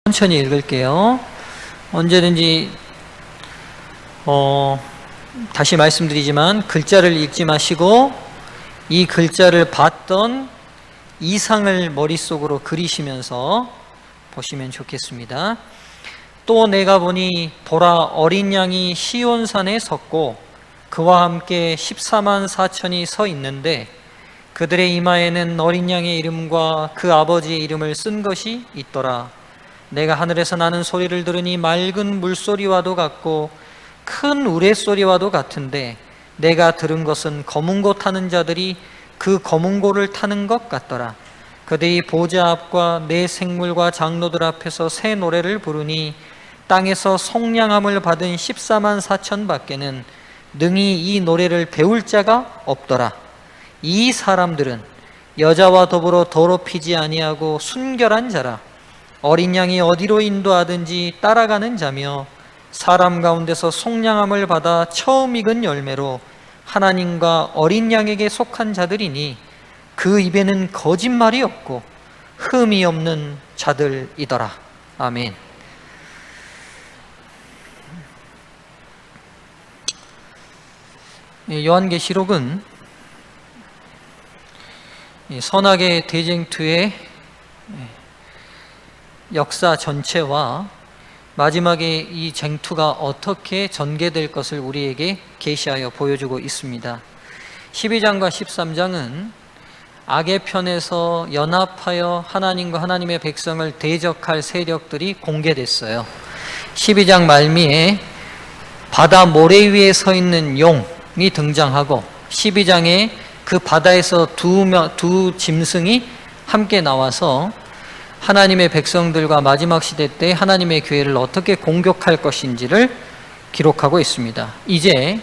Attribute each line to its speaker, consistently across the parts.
Speaker 1: 천천히 읽을게요. 언제든지 다시 말씀드리지만 글자를 읽지 마시고 이 글자를 봤던 이상을 머릿속으로 그리시면서 보시면 좋겠습니다. 또 내가 보니 보라, 어린 양이 시온산에 섰고 그와 함께 14만 4천이 서 있는데 그들의 이마에는 어린 양의 이름과 그 아버지의 이름을 쓴 것이 있더라. 내가 하늘에서 나는 소리를 들으니 맑은 물소리와도 같고 큰 우레소리와도 같은데 내가 들은 것은 검은고 타는 자들이 그 검은고를 타는 것 같더라. 그들이 보좌 앞과 내 생물과 장로들 앞에서 새 노래를 부르니 땅에서 속량함을 받은 14만 4천 밖에는 능히 이 노래를 배울 자가 없더라. 이 사람들은 여자와 더불어 더럽히지 아니하고 순결한 자라. 어린 양이 어디로 인도하든지 따라가는 자며 사람 가운데서 속량함을 받아 처음 익은 열매로 하나님과 어린 양에게 속한 자들이니 그 입에는 거짓말이 없고 흠이 없는 자들이더라. 아멘. 요한계시록은 선악의 대쟁투의 역사 전체와 마지막에 이 쟁투가 어떻게 전개될 것을 우리에게 계시하여 보여주고 있습니다. 12장과 13장은 악의 편에서 연합하여 하나님과 하나님의 백성을 대적할 세력들이 공개됐어요. 12장 말미에 바다 모래 위에 서 있는 용이 등장하고 12장에 그 바다에서 두 짐승이 함께 나와서 하나님의 백성들과 마지막 시대 때 하나님의 교회를 어떻게 공격할 것인지를 기록하고 있습니다. 이제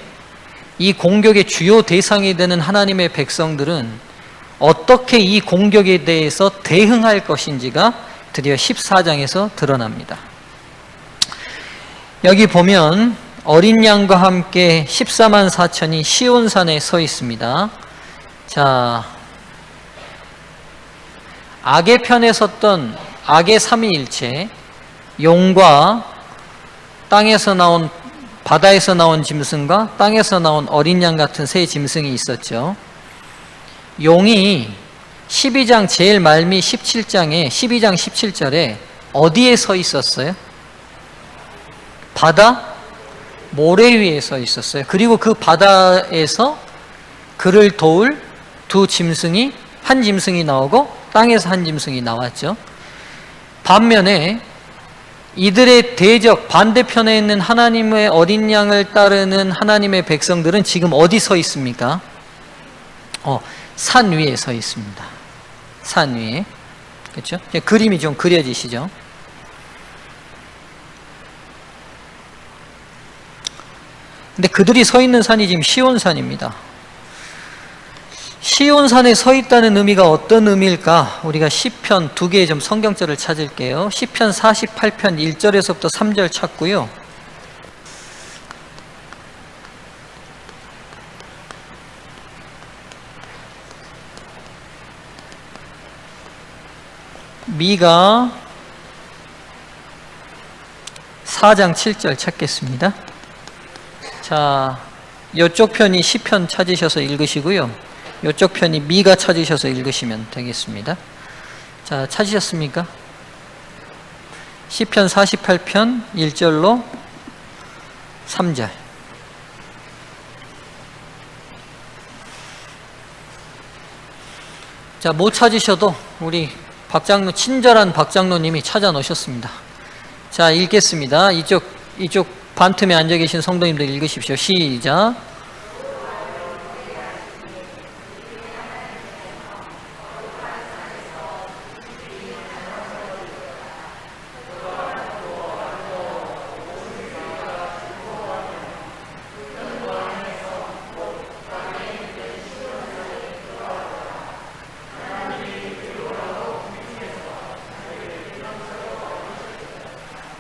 Speaker 1: 이 공격의 주요 대상이 되는 하나님의 백성들은 어떻게 이 공격에 대해서 대응할 것인지가 드디어 14장에서 드러납니다. 여기 보면 어린 양과 함께 14만 4천이 시온산에 서 있습니다. 자, 악의 편에 섰던 악의 삼위일체, 용과 땅에서 나온 바다에서 나온 짐승과 땅에서 나온 어린 양 같은 새 짐승이 있었죠. 용이 12장 제일 말미 17장에 12장 17절에 어디에 서 있었어요? 바다 모래 위에 서 있었어요. 그리고 그 바다에서 그를 도울 두 짐승이, 한 짐승이 나오고 땅에서 한 짐승이 나왔죠. 반면에 이들의 대적 반대편에 있는 하나님의 어린 양을 따르는 하나님의 백성들은 지금 어디 서 있습니까? 산 위에 서 있습니다. 산 위에. 그렇죠? 그림이 좀 그려지시죠? 근데 그들이 서 있는 산이 지금 시온산입니다. 시온산에 서 있다는 의미가 어떤 의미일까? 우리가 시편 두 개의 좀 성경절을 찾을게요. 시편 48편 1절에서부터 3절 찾고요. 미가 4장 7절 찾겠습니다. 자, 이쪽 편이 시편 찾으셔서 읽으시고요. 이쪽 편이 미가 찾으셔서 읽으시면 되겠습니다. 자, 찾으셨습니까? 시편 48편 1절로 3절. 자, 못 찾으셔도 우리 박장로, 친절한 박장로님이 찾아 놓으셨습니다. 자, 읽겠습니다. 이쪽 반틈에 앉아 계신 성도님들 읽으십시오. 시작.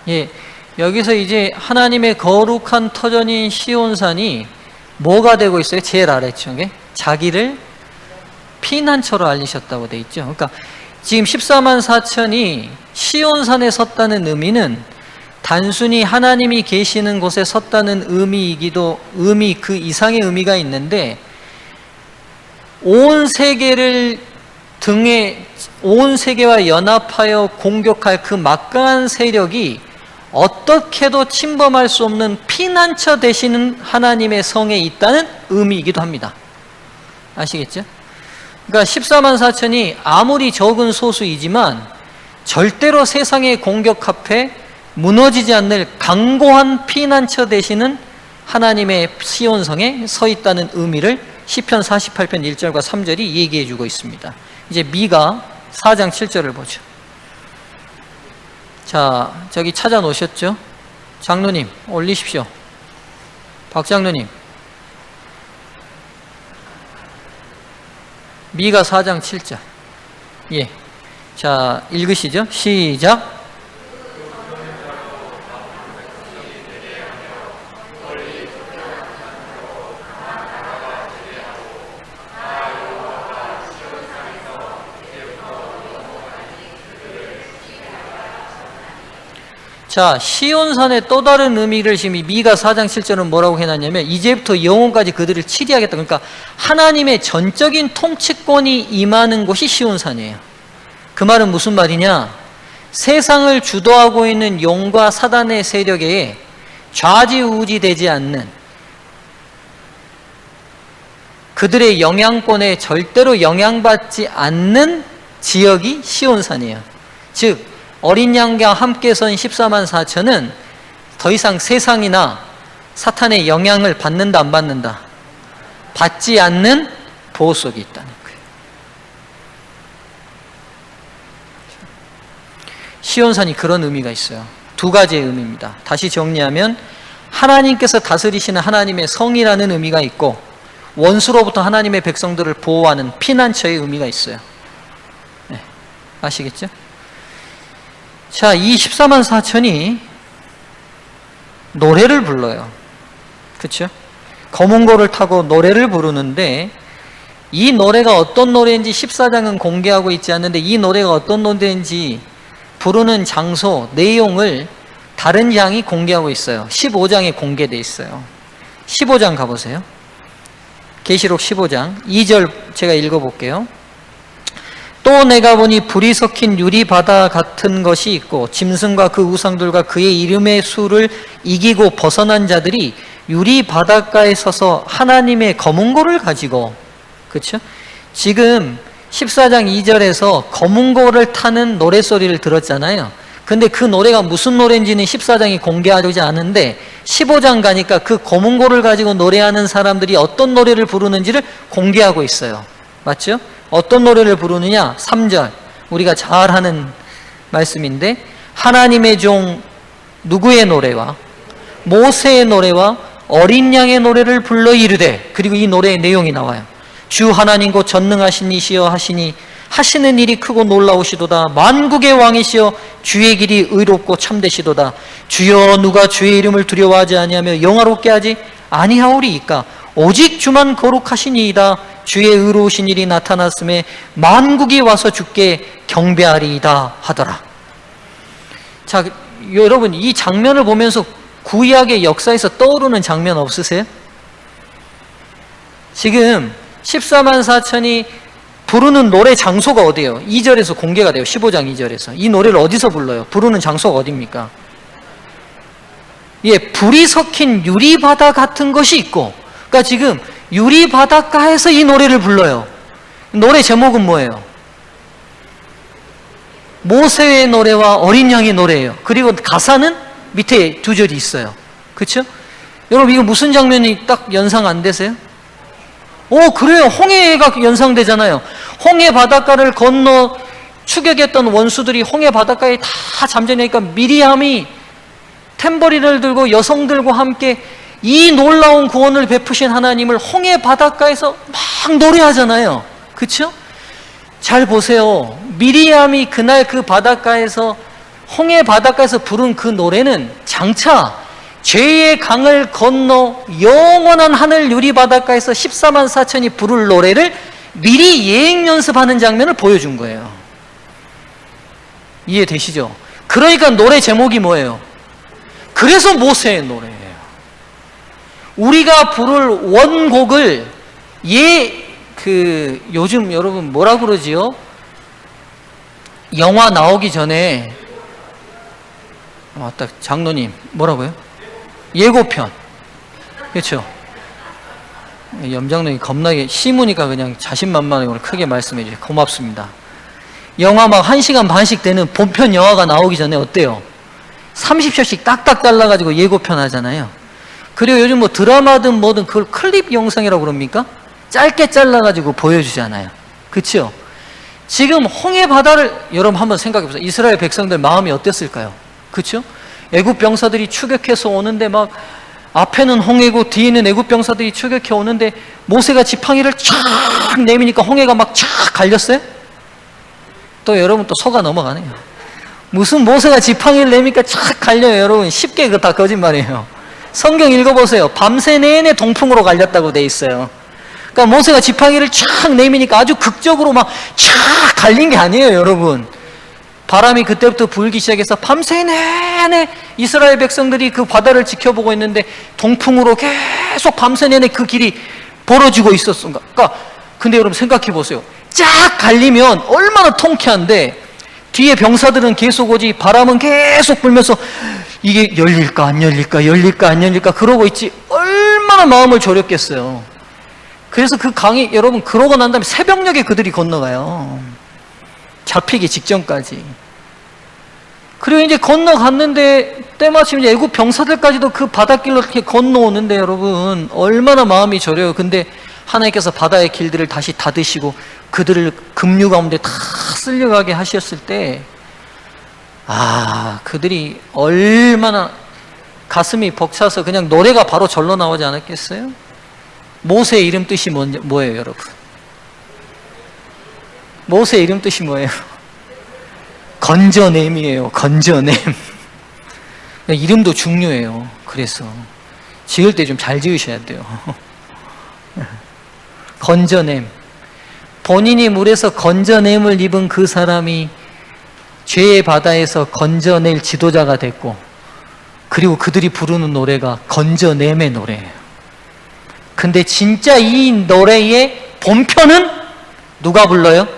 Speaker 1: 예, 여기서 이제 하나님의 거룩한 터전인 시온산이 뭐가 되고 있어요? 제일 아래쪽에 자기를 피난처로 알리셨다고 돼 있죠. 그러니까 지금 14만 4천이 시온산에 섰다는 의미는 단순히 하나님이 계시는 곳에 섰다는 의미 그 이상의 의미가 있는데, 온 세계와 연합하여 공격할 그 막강한 세력이 어떻게도 침범할 수 없는 피난처 되시는 하나님의 성에 있다는 의미이기도 합니다. 아시겠죠? 그러니까 14만 4천이 아무리 적은 소수이지만 절대로 세상의 공격 앞에 무너지지 않을 강고한 피난처 되시는 하나님의 시온성에 서 있다는 의미를 시편 48편 1절과 3절이 얘기해 주고 있습니다. 이제 미가 4장 7절을 보죠. 자, 저기 찾아 놓으셨죠? 장로님 올리십시오. 박 장로님, 미가 4장 7절. 예. 자, 읽으시죠. 시작. 자, 시온산의 또 다른 의미를 지금 미가 4장 7절은 뭐라고 해놨냐면, 이제부터 영원까지 그들을 치리하겠다. 그러니까 하나님의 전적인 통치권이 임하는 곳이 시온산이에요. 그 말은 무슨 말이냐? 세상을 주도하고 있는 용과 사단의 세력에 좌지우지되지 않는, 그들의 영향권에 절대로 영향받지 않는 지역이 시온산이에요. 즉 어린 양과 함께 선 14만 4천은 더 이상 세상이나 사탄의 영향을 받는다 안 받는다? 받지 않는 보호 속에 있다는 거예요. 시온산이 그런 의미가 있어요. 두 가지의 의미입니다. 다시 정리하면 하나님께서 다스리시는 하나님의 성이라는 의미가 있고, 원수로부터 하나님의 백성들을 보호하는 피난처의 의미가 있어요. 네, 아시겠죠? 자, 이 14만 4천이 노래를 불러요. 그렇죠? 검은고를 타고 노래를 부르는데, 이 노래가 어떤 노래인지 14장은 공개하고 있지 않는데, 이 노래가 어떤 노래인지 부르는 장소, 내용을 다른 장이 공개하고 있어요. 15장에 공개되어 있어요. 15장 가보세요. 계시록 15장 2절 제가 읽어볼게요. 또 내가 보니 불이 섞인 유리바다 같은 것이 있고, 짐승과 그 우상들과 그의 이름의 수를 이기고 벗어난 자들이 유리바닷가에 서서 하나님의 검은고를 가지고, 그렇죠? 지금 14장 2절에서 검은고를 타는 노래소리를 들었잖아요. 근데 그 노래가 무슨 노래인지는 14장이 공개하지 않은데 15장 가니까 그 검은고를 가지고 노래하는 사람들이 어떤 노래를 부르는지를 공개하고 있어요. 맞죠? 어떤 노래를 부르느냐? 3절 우리가 잘 하는 말씀인데, 하나님의 종 누구의 노래와 모세의 노래와 어린 양의 노래를 불러 이르되, 그리고 이 노래의 내용이 나와요. 주 하나님 곧 전능하신 이시여 하시니 하시는 일이 크고 놀라우시도다. 만국의 왕이시여 주의 길이 의롭고 참되시도다. 주여 누가 주의 이름을 두려워하지 아니하며 영화롭게 하지 아니하오리이까. 오직 주만 거룩하시니이다. 주의 의로우신 일이 나타났음에 만국이 와서 주께 경배하리이다 하더라. 자, 여러분 이 장면을 보면서 구약의 역사에서 떠오르는 장면 없으세요? 지금 14만 4천이 부르는 노래 장소가 어디예요? 2절에서 공개가 돼요. 15장 2절에서. 이 노래를 어디서 불러요? 부르는 장소가 어디입니까? 예, 불이 섞인 유리바다 같은 것이 있고, 그러니까 지금 유리바닷가에서 이 노래를 불러요. 노래 제목은 뭐예요? 모세의 노래와 어린 양의 노래예요. 그리고 가사는 밑에 두 절이 있어요. 그렇죠? 여러분 이거 무슨 장면이 딱 연상 안 되세요? 그래요. 홍해가 연상되잖아요. 홍해 바닷가를 건너 추격했던 원수들이 홍해 바닷가에 다 잠재니까 미리암이 탬버린을 들고 여성들과 함께 이 놀라운 구원을 베푸신 하나님을 홍해 바닷가에서 막 노래하잖아요. 그렇죠? 잘 보세요. 미리암이 그날 그 바닷가에서 홍해 바닷가에서 부른 그 노래는 장차 죄의 강을 건너 영원한 하늘 유리 바닷가에서 14만 4천이 부를 노래를 미리 예행 연습하는 장면을 보여준 거예요. 이해되시죠? 그러니까 노래 제목이 뭐예요? 그래서 모세의 노래예요. 우리가 부를 원곡을 요즘 여러분 뭐라 그러지요? 영화 나오기 전에 맞다, 장로님 뭐라고요? 예고편. 그렇죠? 염장로님 겁나게 심으니까 그냥 자신만만하게 오늘 크게 말씀해 주세요. 고맙습니다. 영화 막 1시간 반씩 되는 본편 영화가 나오기 전에 어때요? 30초씩 딱딱 잘라가지고 예고편 하잖아요. 그리고 요즘 뭐 드라마든 뭐든 그걸 클립 영상이라고 그럽니까? 짧게 잘라가지고 보여주잖아요. 그렇죠? 지금 홍해 바다를 여러분 한번 생각해 보세요. 이스라엘 백성들 마음이 어땠을까요? 그렇죠? 애굽 병사들이 추격해서 오는데 막 앞에는 홍해고 뒤에는 애굽 병사들이 추격해 오는데 모세가 지팡이를 쫙 내미니까 홍해가 막 쫙 갈렸어요? 또 여러분 또 속아 넘어가네요. 무슨 모세가 지팡이를 내미니까 쫙 갈려요. 여러분 쉽게 그거 다 거짓말이에요. 성경 읽어보세요. 밤새 내내 동풍으로 갈렸다고 돼 있어요. 그러니까 모세가 지팡이를 쫙 내미니까 아주 극적으로 막 쫙 갈린 게 아니에요, 여러분. 바람이 그때부터 불기 시작해서 밤새 내내 이스라엘 백성들이 그 바다를 지켜보고 있는데 동풍으로 계속 밤새 내내 그 길이 벌어지고 있었어. 그러니까 근데 여러분 생각해 보세요. 쫙 갈리면 얼마나 통쾌한데 뒤에 병사들은 계속 오지, 바람은 계속 불면서 이게 열릴까 안 열릴까 열릴까 안 열릴까 그러고 있지, 얼마나 마음을 졸였겠어요. 그래서 그 강이 여러분 그러고 난 다음에 새벽녘에 그들이 건너가요. 잡히기 직전까지. 그리고 이제 건너갔는데 때마침 이제 애국 병사들까지도 그 바닷길로 이렇게 건너오는데 여러분 얼마나 마음이 저려요. 근데 하나님께서 바다의 길들을 다시 닫으시고 그들을 급류 가운데 다 쓸려가게 하셨을 때 그들이 얼마나 가슴이 벅차서 그냥 노래가 바로 절로 나오지 않았겠어요? 모세의 이름 뜻이 뭐예요, 여러분? 모세의 이름 뜻이 뭐예요? 건져냄이에요. 건져냄. 이름도 중요해요. 그래서 지을 때 좀 잘 지으셔야 돼요. 건져냄. 본인이 물에서 건져냄을 입은 그 사람이 죄의 바다에서 건져낼 지도자가 됐고, 그리고 그들이 부르는 노래가 건져냄의 노래예요. 근데 진짜 이 노래의 본편은 누가 불러요?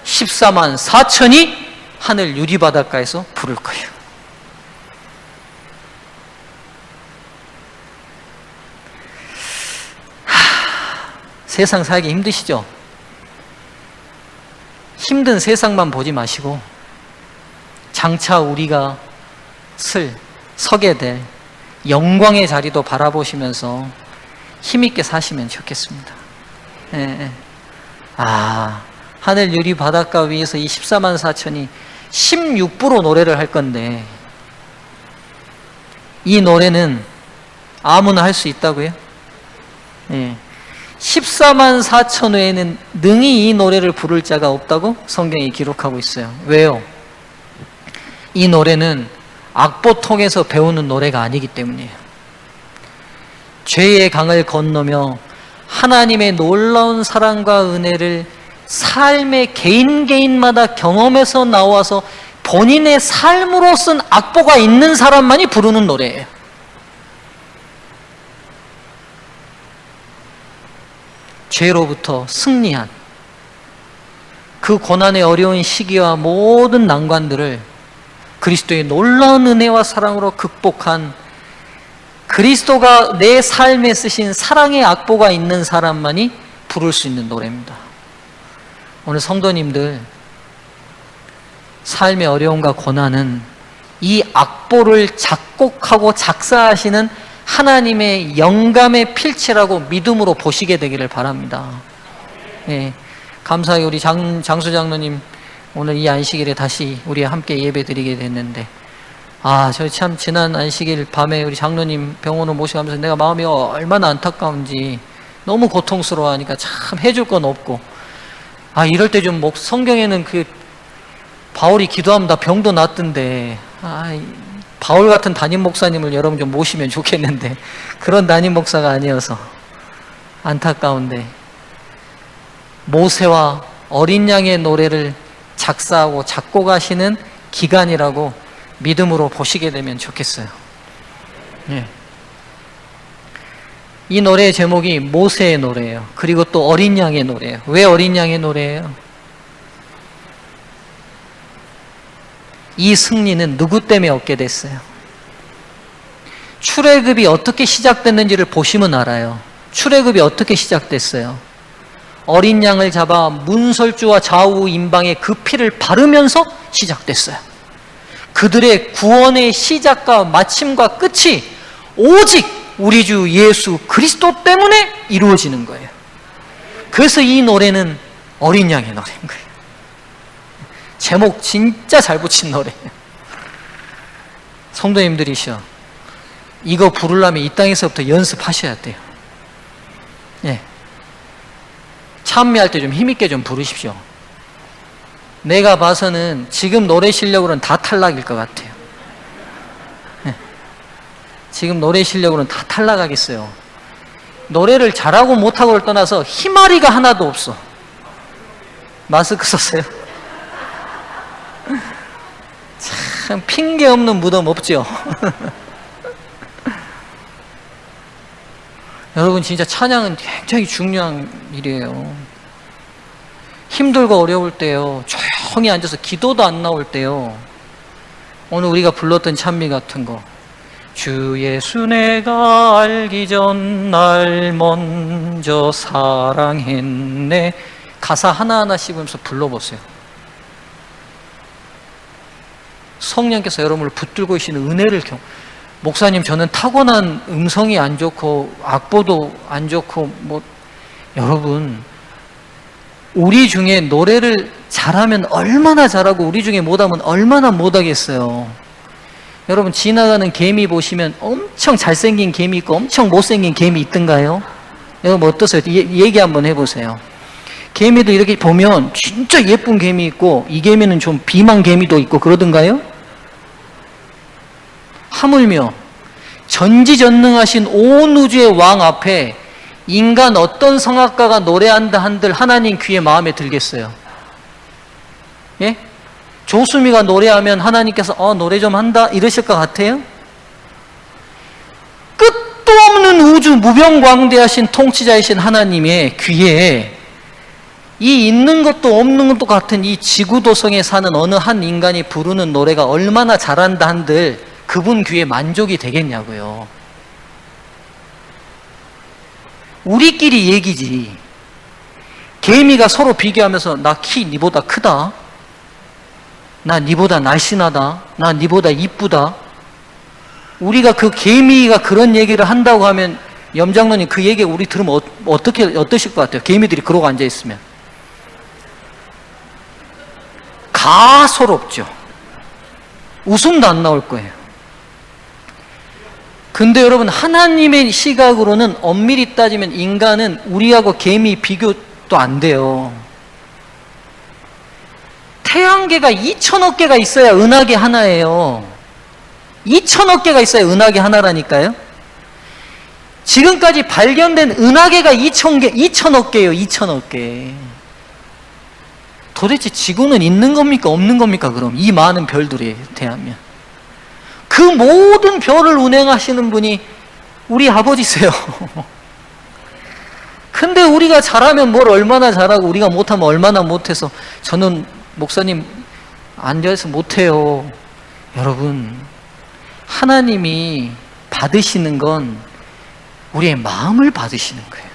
Speaker 1: 14만 4천이 하늘 유리바닷가에서 부를 거예요. 세상 살기 힘드시죠? 힘든 세상만 보지 마시고 장차 우리가 서게 될 영광의 자리도 바라보시면서 힘있게 사시면 좋겠습니다. 하늘 유리 바닷가 위에서 이 14만 4천이 16부로 노래를 할 건데 이 노래는 아무나 할 수 있다고요? 14만 4천 외에는 능히 이 노래를 부를 자가 없다고 성경이 기록하고 있어요. 왜요? 이 노래는 악보통에서 배우는 노래가 아니기 때문이에요. 죄의 강을 건너며 하나님의 놀라운 사랑과 은혜를 삶의 개인마다 경험에서 나와서 본인의 삶으로 쓴 악보가 있는 사람만이 부르는 노래예요. 죄로부터 승리한 그 고난의 어려운 시기와 모든 난관들을 그리스도의 놀라운 은혜와 사랑으로 극복한 그리스도가 내 삶에 쓰신 사랑의 악보가 있는 사람만이 부를 수 있는 노래입니다. 오늘 성도님들, 삶의 어려움과 고난은 이 악보를 작곡하고 작사하시는 하나님의 영감의 필체라고 믿음으로 보시게 되기를 바랍니다. 감사하게 우리 장수 장로님 오늘 이 안식일에 다시 우리 함께 예배 드리게 됐는데 저 참 지난 안식일 밤에 우리 장로님 병원으로 모셔가면서 내가 마음이 얼마나 안타까운지 너무 고통스러워하니까 참 해줄 건 없고 이럴 때 좀 성경에는 그 바울이 기도하면 다 병도 낫던데 바울 같은 담임 목사님을 여러분 좀 모시면 좋겠는데 그런 담임 목사가 아니어서 안타까운데 모세와 어린 양의 노래를 작사하고 작곡하시는 기간이라고 믿음으로 보시게 되면 좋겠어요. 예. 이 노래의 제목이 모세의 노래예요. 그리고 또 어린 양의 노래예요. 왜 어린 양의 노래예요? 이 승리는 누구 때문에 얻게 됐어요? 출애굽이 어떻게 시작됐는지를 보시면 알아요. 출애굽이 어떻게 시작됐어요? 어린 양을 잡아 문설주와 좌우 임방에 그 피를 바르면서 시작됐어요. 그들의 구원의 시작과 마침과 끝이 오직 우리 주 예수 그리스도 때문에 이루어지는 거예요. 그래서 이 노래는 어린 양의 노래인 거예요. 제목 진짜 잘 붙인 노래예요. 성도님들이시여, 이거 부르려면 이 땅에서부터 연습하셔야 돼요. 예. 찬미할 때 좀 힘있게 좀 부르십시오. 내가 봐서는 지금 노래 실력으로는 다 탈락일 것 같아요. 예. 지금 노래 실력으로는 다 탈락하겠어요. 노래를 잘하고 못하고를 떠나서 희마리가 하나도 없어. 마스크 썼어요? 참 핑계 없는 무덤 없죠. 여러분, 진짜 찬양은 굉장히 중요한 일이에요. 힘들고 어려울 때요, 조용히 앉아서 기도도 안 나올 때요, 오늘 우리가 불렀던 찬미 같은 거, 주 예수 내가 알기 전 날 먼저 사랑했네, 가사 하나하나 씹으면서 불러보세요. 성령께서 여러분을 붙들고 계시는 은혜를 목사님, 저는 타고난 음성이 안 좋고 악보도 안 좋고 여러분, 우리 중에 노래를 잘하면 얼마나 잘하고 우리 중에 못하면 얼마나 못하겠어요. 여러분, 지나가는 개미 보시면 엄청 잘생긴 개미 있고 엄청 못생긴 개미 있던가요? 여러분 어떠세요? 얘기 한번 해보세요. 개미도 이렇게 보면 진짜 예쁜 개미 있고 이 개미는 좀 비만 개미도 있고 그러던가요? 하물며 전지전능하신 온 우주의 왕 앞에 인간 어떤 성악가가 노래한다 한들 하나님 귀에 마음에 들겠어요? 예? 조수미가 노래하면 하나님께서 노래 좀 한다 이러실 것 같아요? 끝도 없는 우주 무병광대하신 통치자이신 하나님의 귀에 이 있는 것도 없는 것도 같은 이 지구도성에 사는 어느 한 인간이 부르는 노래가 얼마나 잘한다 한들 그분 귀에 만족이 되겠냐고요. 우리끼리 얘기지. 개미가 서로 비교하면서 나 키 니보다 크다, 나 니보다 날씬하다, 나 니보다 이쁘다. 우리가 그 개미가 그런 얘기를 한다고 하면 염장로님 그 얘기 우리 들으면 어떠실 것 같아요? 개미들이 그러고 앉아있으면 가소롭죠. 웃음도 안 나올 거예요. 근데 여러분, 하나님의 시각으로는 엄밀히 따지면 인간은 우리하고 개미 비교도 안 돼요. 태양계가 2천억 개가 있어야 은하계 하나예요. 2천억 개가 있어야 은하계 하나라니까요. 지금까지 발견된 은하계가 2천억 개예요. 2천억 개. 도대체 지구는 있는 겁니까? 없는 겁니까? 그럼 이 많은 별들에 대하면 그 모든 별을 운행하시는 분이 우리 아버지세요. 근데 우리가 잘하면 뭘 얼마나 잘하고 우리가 못하면 얼마나 못해서 저는 목사님 앉아서 못해요. 여러분, 하나님이 받으시는 건 우리의 마음을 받으시는 거예요.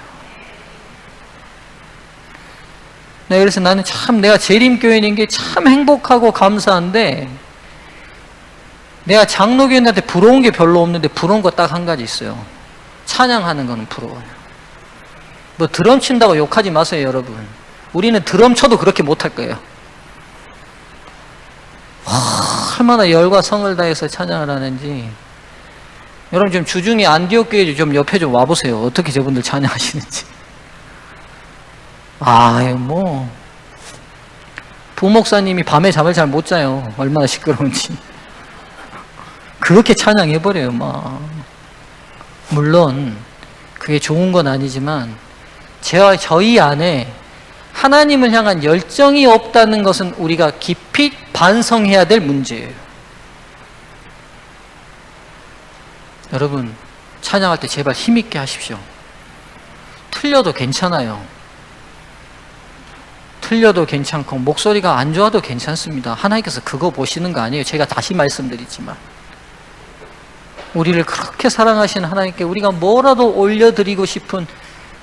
Speaker 1: 네, 그래서 나는 참 내가 재림교인인 게 참 행복하고 감사한데, 내가 장로교인한테 부러운 게 별로 없는데 부러운 거 딱 한 가지 있어요. 찬양하는 거는 부러워요. 뭐 드럼 친다고 욕하지 마세요, 여러분. 우리는 드럼 쳐도 그렇게 못할 거예요. 얼마나 열과 성을 다해서 찬양을 하는지. 여러분 좀 주중에 안디옥 교회 좀 옆에 좀 와보세요. 어떻게 저분들 찬양하시는지. 부목사님이 밤에 잠을 잘 못 자요. 얼마나 시끄러운지. 그렇게 찬양해버려요, 막. 물론 그게 좋은 건 아니지만 저희 안에 하나님을 향한 열정이 없다는 것은 우리가 깊이 반성해야 될 문제예요. 여러분, 찬양할 때 제발 힘있게 하십시오. 틀려도 괜찮아요. 틀려도 괜찮고 목소리가 안 좋아도 괜찮습니다. 하나님께서 그거 보시는 거 아니에요. 제가 다시 말씀드리지만 우리를 그렇게 사랑하시는 하나님께 우리가 뭐라도 올려드리고 싶은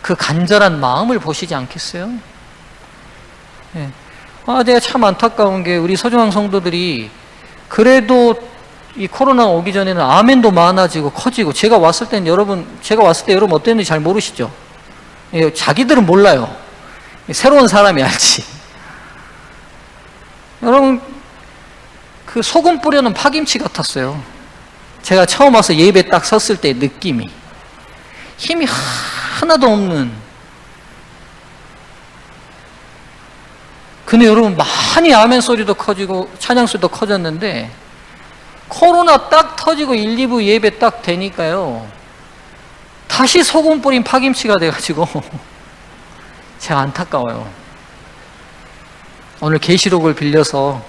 Speaker 1: 그 간절한 마음을 보시지 않겠어요? 예. 내가 참 안타까운 게 우리 소중한 성도들이 그래도 이 코로나 오기 전에는 아멘도 많아지고 커지고, 제가 왔을 때 여러분 어땠는지 잘 모르시죠? 예, 자기들은 몰라요. 새로운 사람이 알지. 여러분, 그 소금 뿌려는 파김치 같았어요. 제가 처음 와서 예배 딱 섰을 때 느낌이, 힘이 하나도 없는. 근데 여러분, 많이 아멘 소리도 커지고 찬양 소리도 커졌는데 코로나 딱 터지고 1, 2부 예배 딱 되니까요, 다시 소금 뿌린 파김치가 돼가지고 제가 안타까워요. 오늘 계시록을 빌려서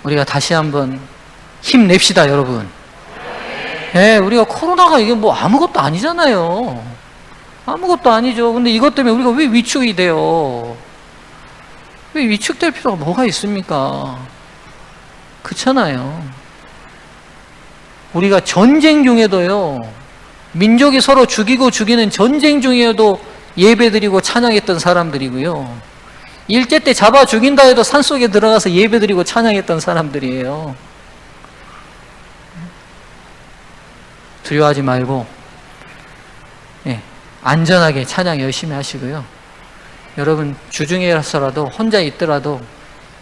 Speaker 1: 우리가 다시 한번 힘냅시다, 여러분. 예, 우리가 코로나가 이게 뭐 아무것도 아니잖아요. 아무것도 아니죠. 근데 이것 때문에 우리가 왜 위축이 돼요? 왜 위축될 필요가 뭐가 있습니까? 그렇잖아요. 우리가 전쟁 중에도요, 민족이 서로 죽이고 죽이는 전쟁 중에도 예배드리고 찬양했던 사람들이고요, 일제 때 잡아 죽인다 해도 산속에 들어가서 예배드리고 찬양했던 사람들이에요. 두려워하지 말고, 예, 안전하게 찬양 열심히 하시고요. 여러분, 주중에라서라도 혼자 있더라도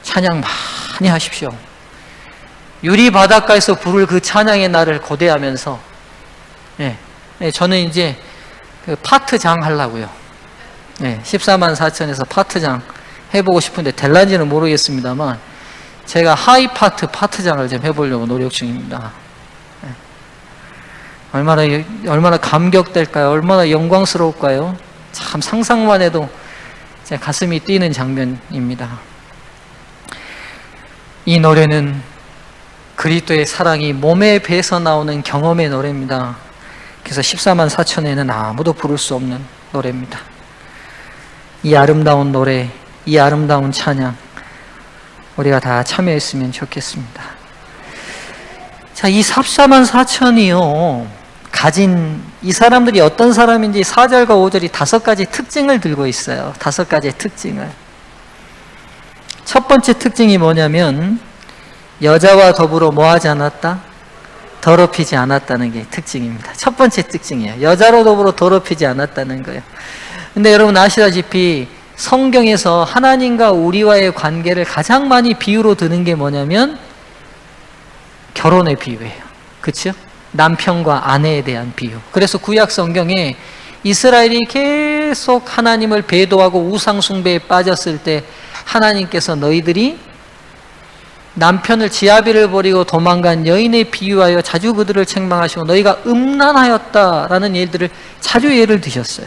Speaker 1: 찬양 많이 하십시오. 유리 바닷가에서 부를 그 찬양의 날을 고대하면서, 예, 저는 이제 그 파트장 하려고요. 예, 14만 4천에서 파트장 해보고 싶은데 될란지는 모르겠습니다만 제가 하이 파트장을 좀 해보려고 노력 중입니다. 예. 얼마나 감격될까요? 얼마나 영광스러울까요? 참 상상만 해도 제 가슴이 뛰는 장면입니다. 이 노래는 그리스도의 사랑이 몸에 배서 나오는 경험의 노래입니다. 그래서 14만 4천에는 아무도 부를 수 없는 노래입니다. 이 아름다운 노래, 이 아름다운 찬양, 우리가 다 참여했으면 좋겠습니다. 자, 이 14만 4천이요, 가진 이 사람들이 어떤 사람인지 4절과 5절이 5가지 특징을 들고 있어요. 5가지의 특징을. 첫 번째 특징이 뭐냐면, 여자와 더불어 뭐하지 않았다? 더럽히지 않았다는 게 특징입니다. 첫 번째 특징이에요. 여자로 더불어 더럽히지 않았다는 거예요. 근데 여러분 아시다시피 성경에서 하나님과 우리와의 관계를 가장 많이 비유로 드는 게 뭐냐면 결혼의 비유예요. 그렇죠? 남편과 아내에 대한 비유. 그래서 구약 성경에 이스라엘이 계속 하나님을 배도하고 우상 숭배에 빠졌을 때 하나님께서 너희들이 남편을 지아비를 버리고 도망간 여인에 비유하여 자주 그들을 책망하시고 너희가 음란하였다라는 예들을 자주 예를 드셨어요.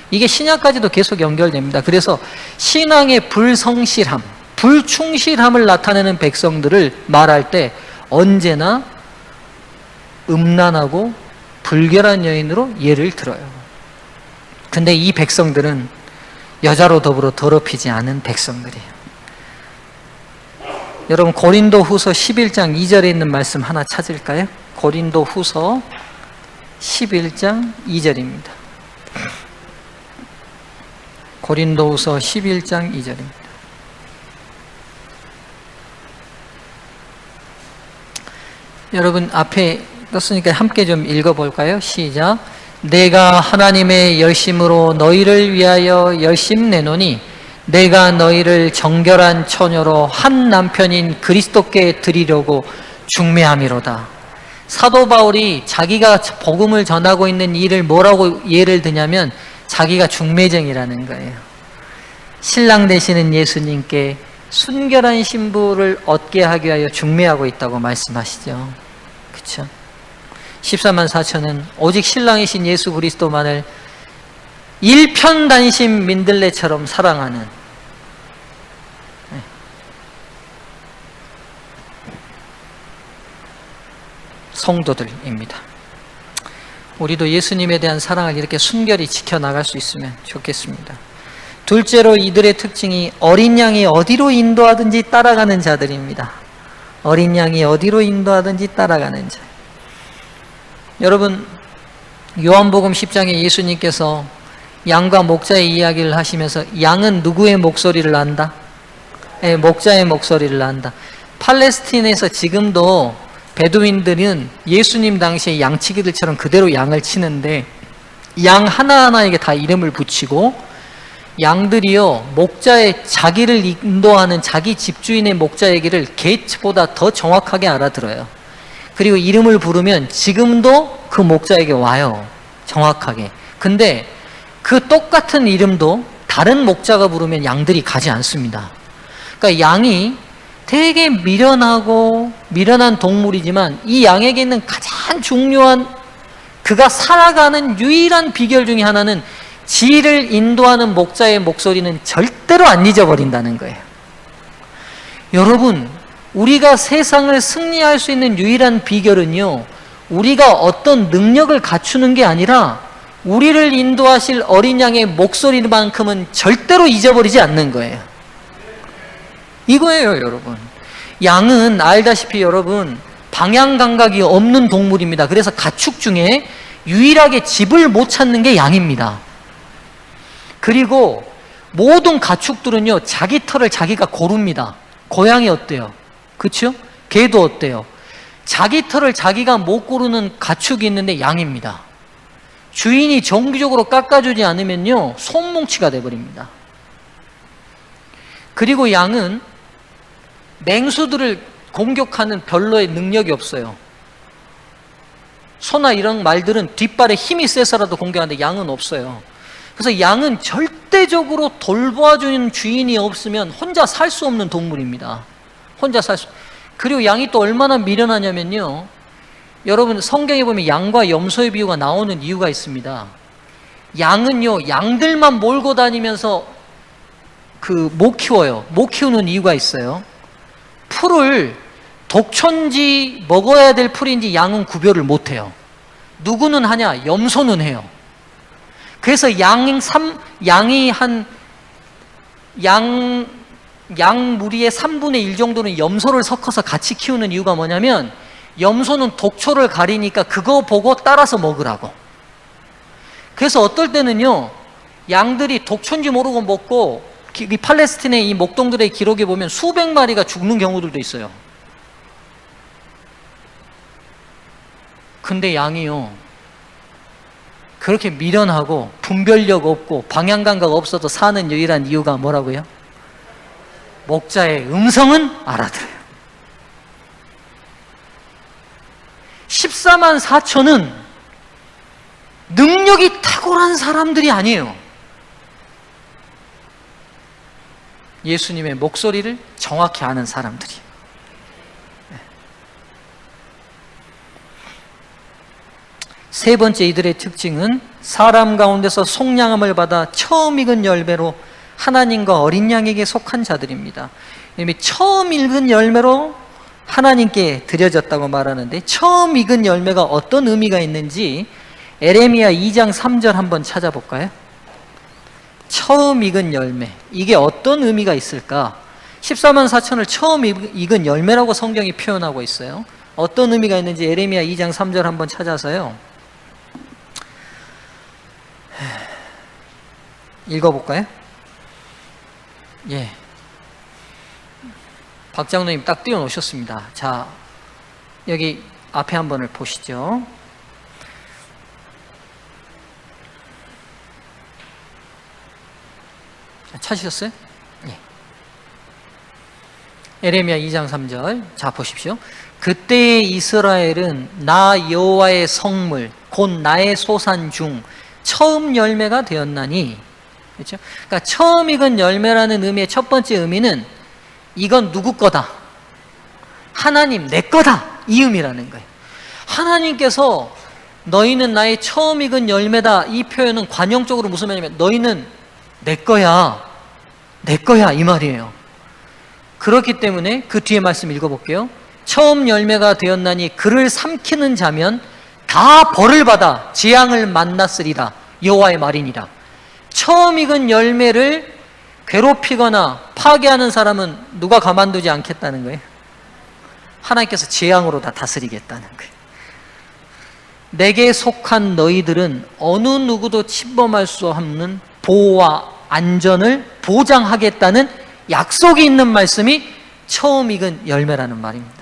Speaker 1: 이게 신약까지도 계속 연결됩니다. 그래서 신앙의 불성실함, 불충실함을 나타내는 백성들을 말할 때 언제나 음란하고 불결한 여인으로 예를 들어요. 근데 이 백성들은 여자로 더불어 더럽히지 않은 백성들이에요. 여러분, 고린도 후서 11장 2절에 있는 말씀 하나 찾을까요? 고린도 후서 11장 2절입니다. 고린도 후서 11장 2절입니다. 여러분, 앞에 떴으니까 함께 좀 읽어볼까요? 시작. 내가 하나님의 열심으로 너희를 위하여 열심 내노니 내가 너희를 정결한 처녀로 한 남편인 그리스도께 드리려고 중매함이로다. 사도 바울이 자기가 복음을 전하고 있는 일을 뭐라고 예를 드냐면 자기가 중매쟁이라는 거예요. 신랑 되시는 예수님께 순결한 신부를 얻게 하기 위하여 중매하고 있다고 말씀하시죠. 그렇죠? 14만 4천은 오직 신랑이신 예수 그리스도만을 일편단심 민들레처럼 사랑하는 성도들입니다. 우리도 예수님에 대한 사랑을 이렇게 순결히 지켜나갈 수 있으면 좋겠습니다. 둘째로 이들의 특징이 어린 양이 어디로 인도하든지 따라가는 자들입니다. 어린 양이 어디로 인도하든지 따라가는 자. 여러분, 요한복음 10장에 예수님께서 양과 목자의 이야기를 하시면서 양은 누구의 목소리를 안다? 목자의 목소리를 안다. 팔레스틴에서 지금도 베두인들은 예수님 당시에 양치기들처럼 그대로 양을 치는데 양 하나하나에게 다 이름을 붙이고 양들이요 목자의 자기를 인도하는 자기 집주인의 목자 얘기를 개보다 더 정확하게 알아들어요. 그리고 이름을 부르면 지금도 그 목자에게 와요. 정확하게. 근데 그 똑같은 이름도 다른 목자가 부르면 양들이 가지 않습니다. 그러니까 양이 되게 미련한 동물이지만 이 양에게 있는 가장 중요한 그가 살아가는 유일한 비결 중에 하나는 지를 인도하는 목자의 목소리는 절대로 안 잊어버린다는 거예요. 여러분, 우리가 세상을 승리할 수 있는 유일한 비결은요, 우리가 어떤 능력을 갖추는 게 아니라 우리를 인도하실 어린 양의 목소리만큼은 절대로 잊어버리지 않는 거예요. 이거예요, 여러분. 양은 알다시피 여러분 방향 감각이 없는 동물입니다. 그래서 가축 중에 유일하게 집을 못 찾는 게 양입니다. 그리고 모든 가축들은요 자기 털을 자기가 고릅니다. 고양이 어때요? 그렇죠? 개도 어때요? 자기 털을 자기가 못 고르는 가축이 있는데 양입니다. 주인이 정기적으로 깎아주지 않으면요 손뭉치가 돼버립니다. 그리고 양은 맹수들을 공격하는 별로의 능력이 없어요. 소나 이런 말들은 뒷발에 힘이 세서라도 공격하는데 양은 없어요. 그래서 양은 절대적으로 돌봐주는 주인이 없으면 혼자 살 수 없는 동물입니다. 혼자 살 수. 그리고 양이 또 얼마나 미련하냐면요, 여러분 성경에 보면 양과 염소의 비유가 나오는 이유가 있습니다. 양은요 양들만 몰고 다니면서 못 키워요. 못 키우는 이유가 있어요. 풀을 독초인지 먹어야 될 풀인지 양은 구별을 못해요. 누구는 하냐? 염소는 해요. 그래서 양 무리의 3분의 1 정도는 염소를 섞어서 같이 키우는 이유가 뭐냐면 염소는 독초를 가리니까 그거 보고 따라서 먹으라고. 그래서 어떨 때는요 양들이 독초인지 모르고 먹고 이 팔레스틴의 이 목동들의 기록에 보면 수백 마리가 죽는 경우들도 있어요. 근데 양이요 그렇게 미련하고 분별력 없고 방향감각 없어도 사는 유일한 이유가 뭐라고요? 목자의 음성은 알아들어요. 14만 4천은 능력이 탁월한 사람들이 아니에요. 예수님의 목소리를 정확히 아는 사람들이. 세 번째 이들의 특징은 사람 가운데서 속량함을 받아 처음 익은 열매로 하나님과 어린 양에게 속한 자들입니다. 이미 처음 익은 열매로 하나님께 드려졌다고 말하는데 처음 익은 열매가 어떤 의미가 있는지 에레미야 2장 3절 한번 찾아볼까요? 처음 익은 열매, 이게 어떤 의미가 있을까? 14만 4천을 처음 익은 열매라고 성경이 표현하고 있어요. 어떤 의미가 있는지 에레미야 2장 3절 한번 찾아서요 읽어볼까요? 예, 박 장로님 딱 띄워놓으셨습니다. 자, 여기 앞에 한 번을 보시죠. 찾으셨어요? 예. 에레미야 2장 3절. 자, 보십시오. 그때의 이스라엘은 나 여호와의 성물 곧 나의 소산 중 처음 열매가 되었나니. 그렇죠? 그러니까 처음 익은 열매라는 의미의 첫 번째 의미는 이건 누구 거다? 하나님 내 거다. 이 의미라는 거예요. 하나님께서 너희는 나의 처음 익은 열매다. 이 표현은 관용적으로 무슨 말이냐면 너희는 내 거야. 내 거야 이 말이에요. 그렇기 때문에 그 뒤에 말씀 읽어볼게요. 처음 열매가 되었나니 그를 삼키는 자면 다 벌을 받아 재앙을 만났으리라. 여호와의 말이니라. 처음 익은 열매를 괴롭히거나 파괴하는 사람은 누가 가만두지 않겠다는 거예요? 하나님께서 재앙으로 다 다스리겠다는 거예요. 내게 속한 너희들은 어느 누구도 침범할 수 없는 보호와 안전을 보장하겠다는 약속이 있는 말씀이 처음 익은 열매라는 말입니다.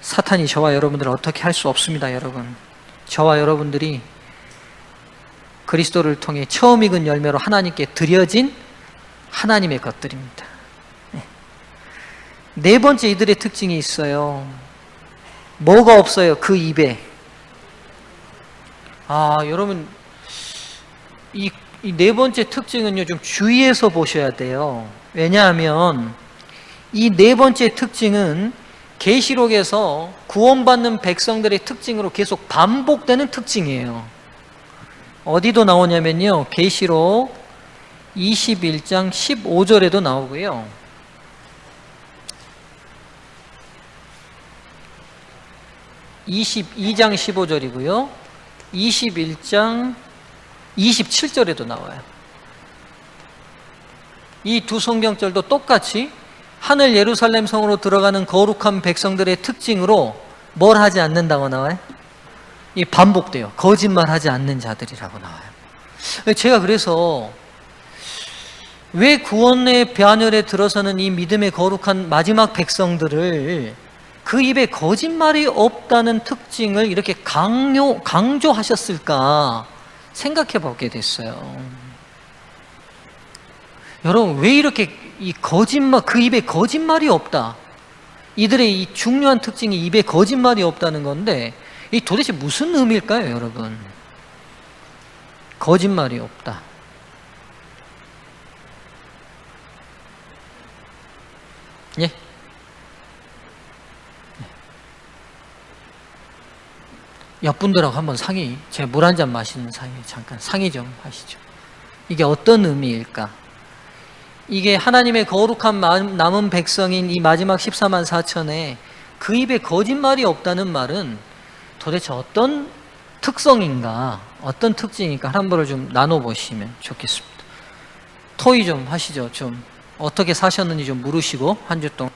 Speaker 1: 사탄이 저와 여러분들을 어떻게 할 수 없습니다, 여러분. 저와 여러분들이 그리스도를 통해 처음 익은 열매로 하나님께 드려진 하나님의 것들입니다. 네 번째, 이들의 특징이 있어요. 뭐가 없어요? 그 입에. 여러분, 이 네 번째 특징은요, 좀 주의해서 보셔야 돼요. 왜냐하면 이 네 번째 특징은 계시록에서 구원받는 백성들의 특징으로 계속 반복되는 특징이에요. 어디도 나오냐면요, 계시록 21장 15절에도 나오고요, 22장 15절이고요, 21장 27절에도 나와요. 이 두 성경절도 똑같이 하늘 예루살렘 성으로 들어가는 거룩한 백성들의 특징으로 뭘 하지 않는다고 나와요? 이 반복돼요. 거짓말하지 않는 자들이라고 나와요. 제가 그래서 왜 구원의 반열에 들어서는 이 믿음의 거룩한 마지막 백성들을 그 입에 거짓말이 없다는 특징을 이렇게 강조하셨을까 생각해 보게 됐어요. 여러분, 왜 이렇게 이 거짓말, 그 입에 거짓말이 없다, 이들의 이 중요한 특징이 입에 거짓말이 없다는 건데, 이 도대체 무슨 의미일까요, 여러분? 거짓말이 없다. 예? 옆분들하고 한번 상의, 제가 물 한 잔 마시는 사이에 잠깐 상의 좀 하시죠. 이게 어떤 의미일까? 이게 하나님의 거룩한 남은 백성인 이 마지막 14만 4천에 그 입에 거짓말이 없다는 말은 도대체 어떤 특성인가, 어떤 특징인가 한 번을 좀 나눠보시면 좋겠습니다. 토의 좀 하시죠. 좀 어떻게 사셨는지 좀 물으시고, 한 주 동안.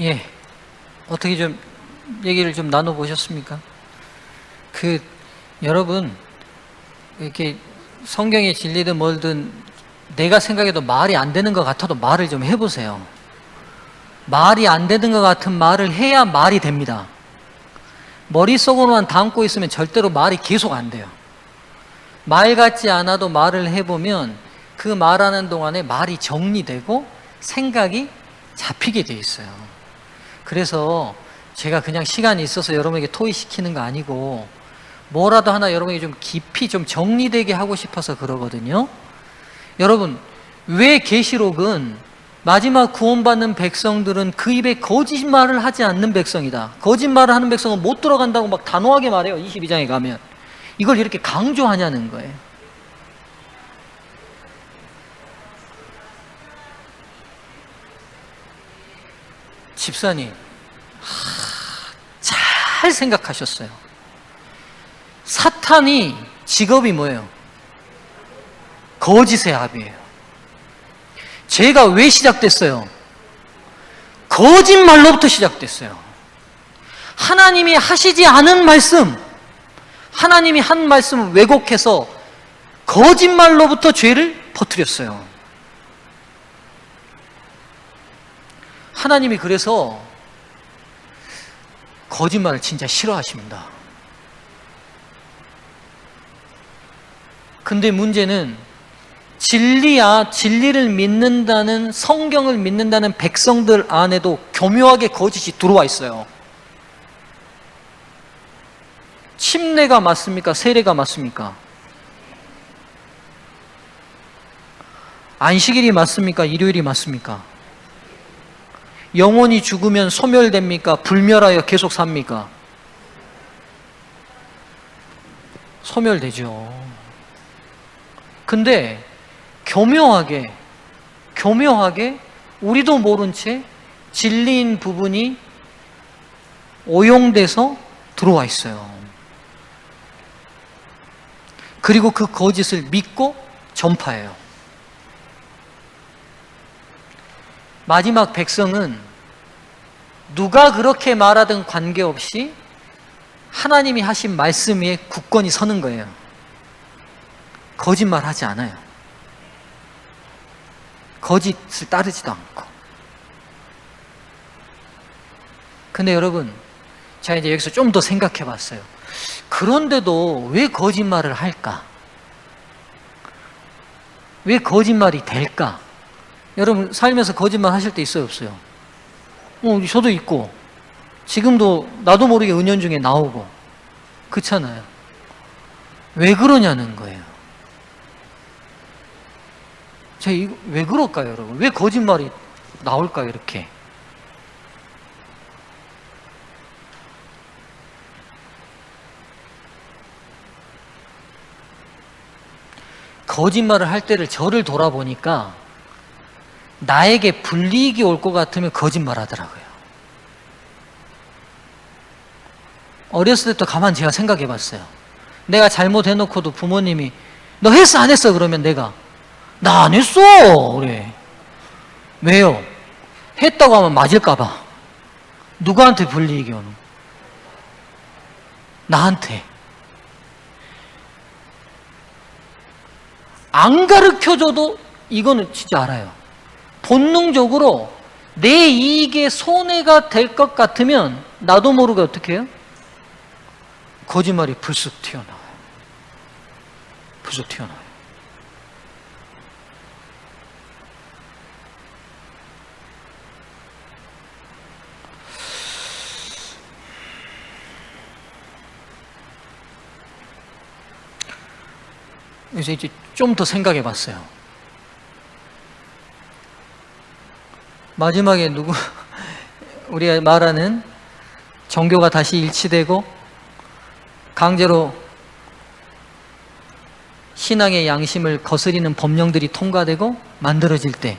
Speaker 1: 예, 어떻게 좀 얘기를 좀 나눠보셨습니까? 여러분, 이렇게 성경의 진리든 뭘든 내가 생각해도 말이 안 되는 것 같아도 말을 좀 해보세요. 말이 안 되는 것 같은 말을 해야 말이 됩니다. 머릿속으로만 담고 있으면 절대로 말이 계속 안 돼요. 말 같지 않아도 말을 해보면 그 말하는 동안에 말이 정리되고 생각이 잡히게 돼 있어요. 그래서 제가 그냥 시간이 있어서 여러분에게 토의시키는 거 아니고 뭐라도 하나 여러분에게 좀 깊이 좀 정리되게 하고 싶어서 그러거든요. 여러분, 왜 계시록은 마지막 구원받는 백성들은 그 입에 거짓말을 하지 않는 백성이다, 거짓말을 하는 백성은 못 들어간다고 막 단호하게 말해요. 22장에 가면 이걸 이렇게 강조하냐는 거예요. 집사님, 잘 생각하셨어요. 사탄이 직업이 뭐예요? 거짓의 아비예요. 죄가 왜 시작됐어요? 거짓말로부터 시작됐어요. 하나님이 하시지 않은 말씀, 하나님이 한 말씀을 왜곡해서 거짓말로부터 죄를 퍼뜨렸어요. 하나님이 그래서 거짓말을 진짜 싫어하십니다. 근데 문제는 진리를 믿는다는, 성경을 믿는다는 백성들 안에도 교묘하게 거짓이 들어와 있어요. 침례가 맞습니까? 세례가 맞습니까? 안식일이 맞습니까? 일요일이 맞습니까? 영혼이 죽으면 소멸됩니까? 불멸하여 계속 삽니까? 소멸되죠. 근데 교묘하게 우리도 모른 채 진리인 부분이 오용돼서 들어와 있어요. 그리고 그 거짓을 믿고 전파해요. 마지막 백성은 누가 그렇게 말하든 관계없이 하나님이 하신 말씀 위에 굳건히 서는 거예요. 거짓말 하지 않아요. 거짓을 따르지도 않고. 근데 여러분, 제가 이제 여기서 좀 더 생각해 봤어요. 그런데도 왜 거짓말을 할까? 왜 거짓말이 될까? 여러분, 살면서 거짓말 하실 때 있어요, 없어요? 저도 있고, 지금도 나도 모르게 은연중에 나오고, 그렇잖아요. 왜 그러냐는 거예요. 제가 이거 왜 그럴까요, 여러분? 왜 거짓말이 나올까요, 이렇게? 거짓말을 할 때를 저를 돌아보니까 나에게 불이익이 올 것 같으면 거짓말 하더라고요. 어렸을 때부터 가만 제가 생각해 봤어요. 내가 잘못해놓고도 부모님이 너 했어 안 했어? 그러면 내가 나 안 했어 그래. 왜요? 했다고 하면 맞을까 봐. 누구한테 불이익이 오는? 나한테. 안 가르쳐줘도 이거는 진짜 알아요. 본능적으로 내 이익에 손해가 될 것 같으면 나도 모르게 어떻게 해요? 거짓말이 불쑥 튀어나와요. 불쑥 튀어나와요. 그래서 이제 좀 더 생각해 봤어요. 마지막에 우리가 말하는 종교가 다시 일치되고 강제로 신앙의 양심을 거스리는 법령들이 통과되고 만들어질 때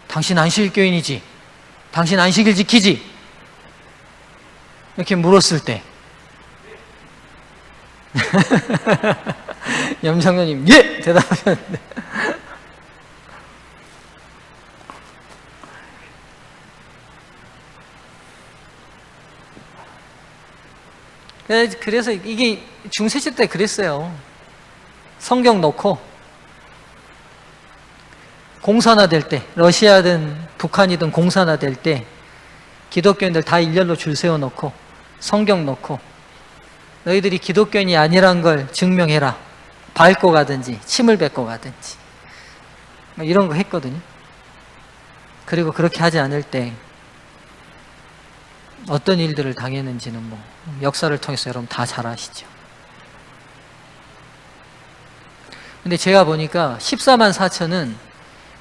Speaker 1: 당신 안식일교인이지? 당신 안식일 지키지? 이렇게 물었을 때 염장로님 예! 대답하셨는데 그래서 이게 중세시대 때 그랬어요. 성경 놓고 공산화될 때, 러시아든 북한이든 공산화될 때 기독교인들 다 일렬로 줄 세워놓고 성경 놓고 너희들이 기독교인이 아니란 걸 증명해라. 밟고 가든지 침을 뱉고 가든지 이런 거 했거든요. 그리고 그렇게 하지 않을 때 어떤 일들을 당했는지는 뭐 역사를 통해서 여러분 다 잘 아시죠. 근데 제가 보니까 14만 4천은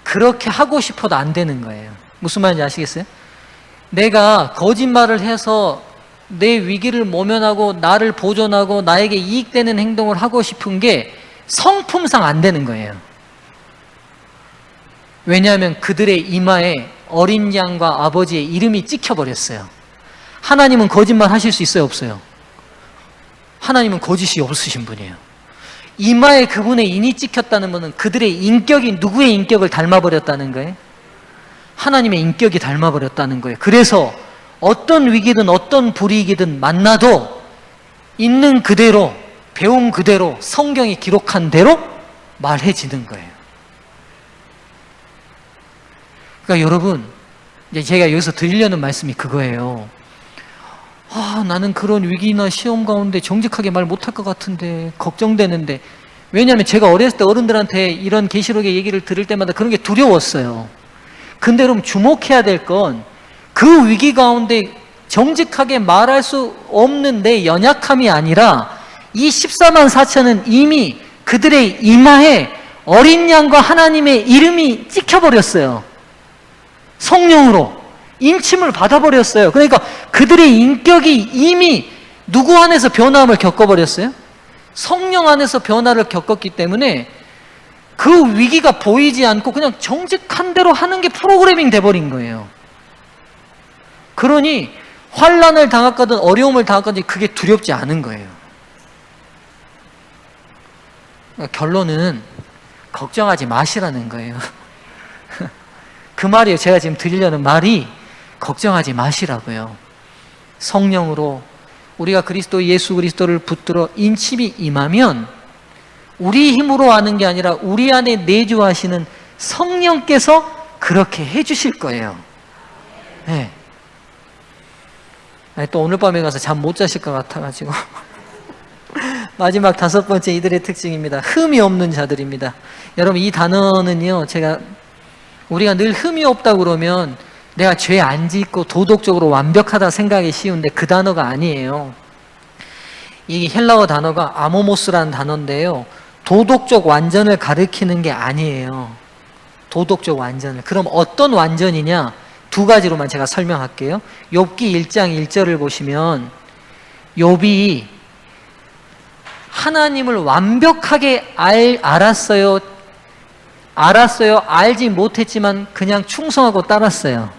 Speaker 1: 그렇게 하고 싶어도 안 되는 거예요. 무슨 말인지 아시겠어요? 내가 거짓말을 해서 내 위기를 모면하고 나를 보존하고 나에게 이익되는 행동을 하고 싶은 게 성품상 안 되는 거예요. 왜냐하면 그들의 이마에 어린 양과 아버지의 이름이 찍혀버렸어요. 하나님은 거짓말 하실 수 있어요, 없어요? 하나님은 거짓이 없으신 분이에요. 이마에 그분의 인이 찍혔다는 것은 그들의 인격이 누구의 인격을 닮아버렸다는 거예요? 하나님의 인격이 닮아버렸다는 거예요. 그래서 어떤 위기든 어떤 불이익이든 만나도 있는 그대로, 배운 그대로, 성경이 기록한 대로 말해지는 거예요. 그러니까 여러분, 이제 제가 여기서 드리려는 말씀이 그거예요. 나는 그런 위기나 시험 가운데 정직하게 말 못할 것 같은데 걱정되는데, 왜냐하면 제가 어렸을 때 어른들한테 이런 계시록의 얘기를 들을 때마다 그런 게 두려웠어요. 근데 여러분 주목해야 될 건 그 위기 가운데 정직하게 말할 수 없는 내 연약함이 아니라 이 14만 4천은 이미 그들의 이마에 어린 양과 하나님의 이름이 찍혀버렸어요. 성령으로 인침을 받아버렸어요. 그러니까 그들의 인격이 이미 누구 안에서 변함을 겪어버렸어요? 성령 안에서 변화를 겪었기 때문에 그 위기가 보이지 않고 그냥 정직한 대로 하는 게 프로그래밍 돼버린 거예요. 그러니 환난을 당하거든 어려움을 당하거든 그게 두렵지 않은 거예요. 그러니까 결론은 걱정하지 마시라는 거예요. 그 말이에요. 제가 지금 드리려는 말이 걱정하지 마시라고요. 성령으로 우리가 그리스도 예수 그리스도를 붙들어 인침이 임하면 우리 힘으로 하는 게 아니라 우리 안에 내주하시는 성령께서 그렇게 해주실 거예요. 네. 또 오늘 밤에 가서 잠 못 자실 것 같아가지고 마지막 5번째 이들의 특징입니다. 흠이 없는 자들입니다. 여러분 이 단어는요, 우리가 늘 흠이 없다고 그러면 내가 죄 안 짓고 도덕적으로 완벽하다 생각이 쉬운데 그 단어가 아니에요. 이 헬라어 단어가 아모모스라는 단어인데요, 도덕적 완전을 가리키는 게 아니에요. 도덕적 완전을. 그럼 어떤 완전이냐? 2가지로만 제가 설명할게요. 욥기 1장 1절을 보시면 욥이 하나님을 완벽하게 알았어요, 알지 못했지만 그냥 충성하고 따랐어요.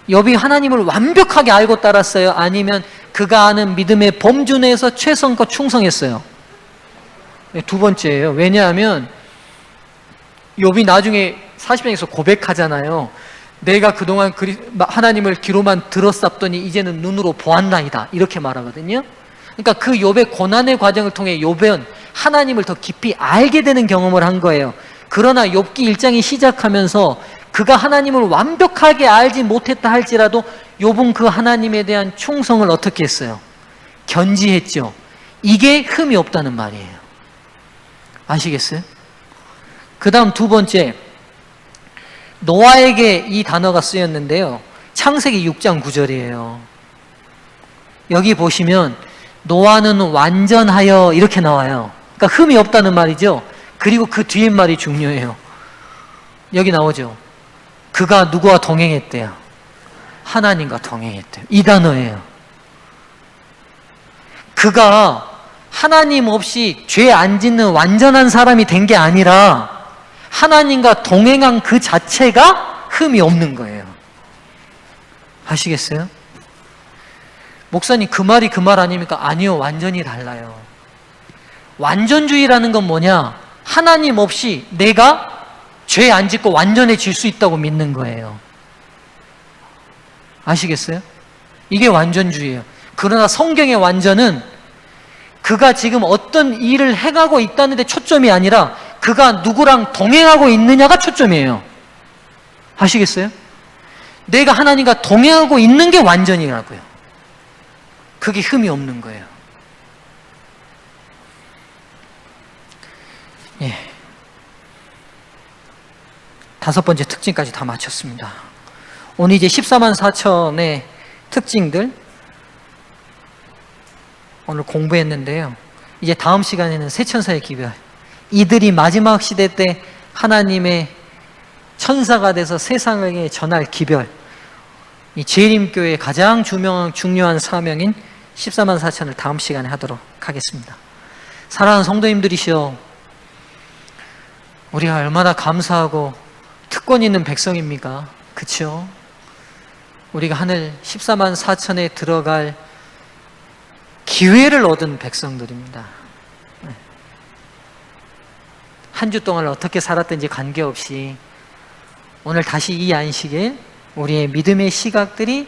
Speaker 1: 욥이 하나님을 완벽하게 알고 따랐어요? 아니면 그가 아는 믿음의 범주 내에서 최선껏 충성했어요? 2번째예요. 왜냐하면 욥이 나중에 40장에서 고백하잖아요. 내가 그동안 하나님을 귀로만 들었었더니 이제는 눈으로 보았나이다, 이렇게 말하거든요. 그러니까 그 욥의 고난의 과정을 통해 욥은 하나님을 더 깊이 알게 되는 경험을 한 거예요. 그러나 욥기 1장이 시작하면서 그가 하나님을 완벽하게 알지 못했다 할지라도 욥은 그 하나님에 대한 충성을 어떻게 했어요? 견지했죠. 이게 흠이 없다는 말이에요. 아시겠어요? 그 다음 2번째, 노아에게 이 단어가 쓰였는데요, 창세기 6장 9절이에요. 여기 보시면 노아는 완전하여 이렇게 나와요. 그러니까 흠이 없다는 말이죠. 그리고 그 뒤에 말이 중요해요. 여기 나오죠. 그가 누구와 동행했대요? 하나님과 동행했대요. 이 단어예요. 그가 하나님 없이 죄 안 짓는 완전한 사람이 된 게 아니라 하나님과 동행한 그 자체가 흠이 없는 거예요. 아시겠어요? 목사님 그 말이 그 말 아닙니까? 아니요, 완전히 달라요. 완전주의라는 건 뭐냐? 하나님 없이 내가 죄 안 짓고 완전해질 수 있다고 믿는 거예요. 아시겠어요? 이게 완전주의예요. 그러나 성경의 완전은 그가 지금 어떤 일을 행하고 있다는 데 초점이 아니라 그가 누구랑 동행하고 있느냐가 초점이에요. 아시겠어요? 내가 하나님과 동행하고 있는 게 완전이라고요. 그게 흠이 없는 거예요. 예. 5번째 특징까지 다 마쳤습니다. 오늘 이제 14만 4천의 특징들 오늘 공부했는데요. 이제 다음 시간에는 세천사의 기별, 이들이 마지막 시대 때 하나님의 천사가 돼서 세상에 전할 기별, 이 재림교회의 가장 중요한 사명인 14만 4천을 다음 시간에 하도록 하겠습니다. 사랑하는 성도님들이시여, 우리가 얼마나 감사하고 특권 있는 백성입니까? 그쵸? 우리가 하늘 14만 4천에 들어갈 기회를 얻은 백성들입니다. 한 주 동안 어떻게 살았든지 관계없이 오늘 다시 이 안식에 우리의 믿음의 시각들이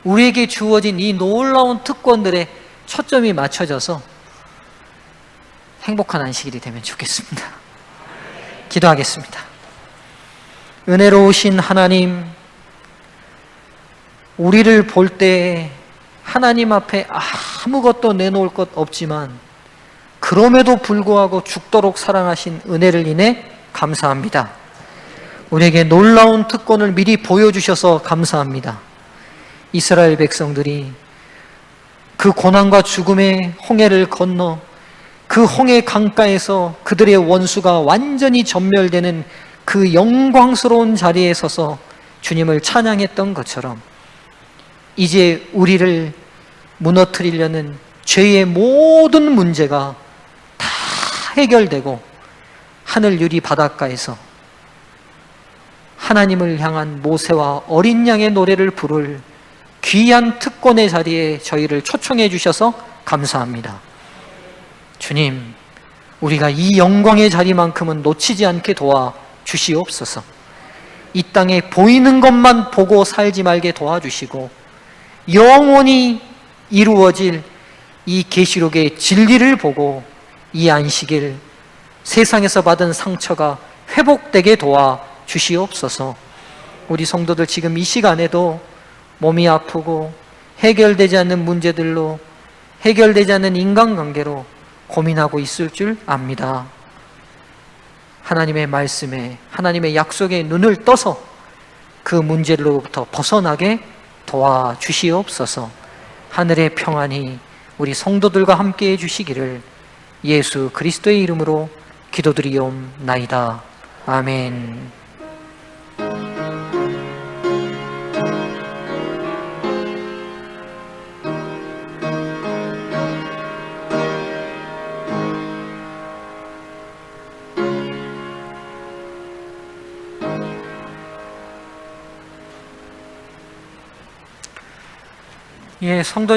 Speaker 1: 우리에게 주어진 이 놀라운 특권들에 초점이 맞춰져서 행복한 안식일이 되면 좋겠습니다. 기도하겠습니다. 은혜로우신 하나님, 우리를 볼 때 하나님 앞에 아무것도 내놓을 것 없지만 그럼에도 불구하고 죽도록 사랑하신 은혜를 인해 감사합니다. 우리에게 놀라운 특권을 미리 보여주셔서 감사합니다. 이스라엘 백성들이 그 고난과 죽음의 홍해를 건너 그 홍해 강가에서 그들의 원수가 완전히 전멸되는 그 영광스러운 자리에 서서 주님을 찬양했던 것처럼 이제 우리를 무너뜨리려는 죄의 모든 문제가 다 해결되고 하늘 유리 바닷가에서 하나님을 향한 모세와 어린 양의 노래를 부를 귀한 특권의 자리에 저희를 초청해 주셔서 감사합니다. 주님, 우리가 이 영광의 자리만큼은 놓치지 않게 도와 주시옵소서. 이 땅에 보이는 것만 보고 살지 말게 도와주시고 영원히 이루어질 이 계시록의 진리를 보고 이 안식일 세상에서 받은 상처가 회복되게 도와 주시옵소서. 우리 성도들 지금 이 시간에도 몸이 아프고 해결되지 않는 문제들로, 해결되지 않는 인간관계로 고민하고 있을 줄 압니다. 하나님의 말씀에, 하나님의 약속에 눈을 떠서 그 문제로부터 벗어나게 도와주시옵소서. 하늘의 평안이 우리 성도들과 함께 해주시기를 예수 그리스도의 이름으로 기도드리옵나이다. 아멘. 예, 성도님.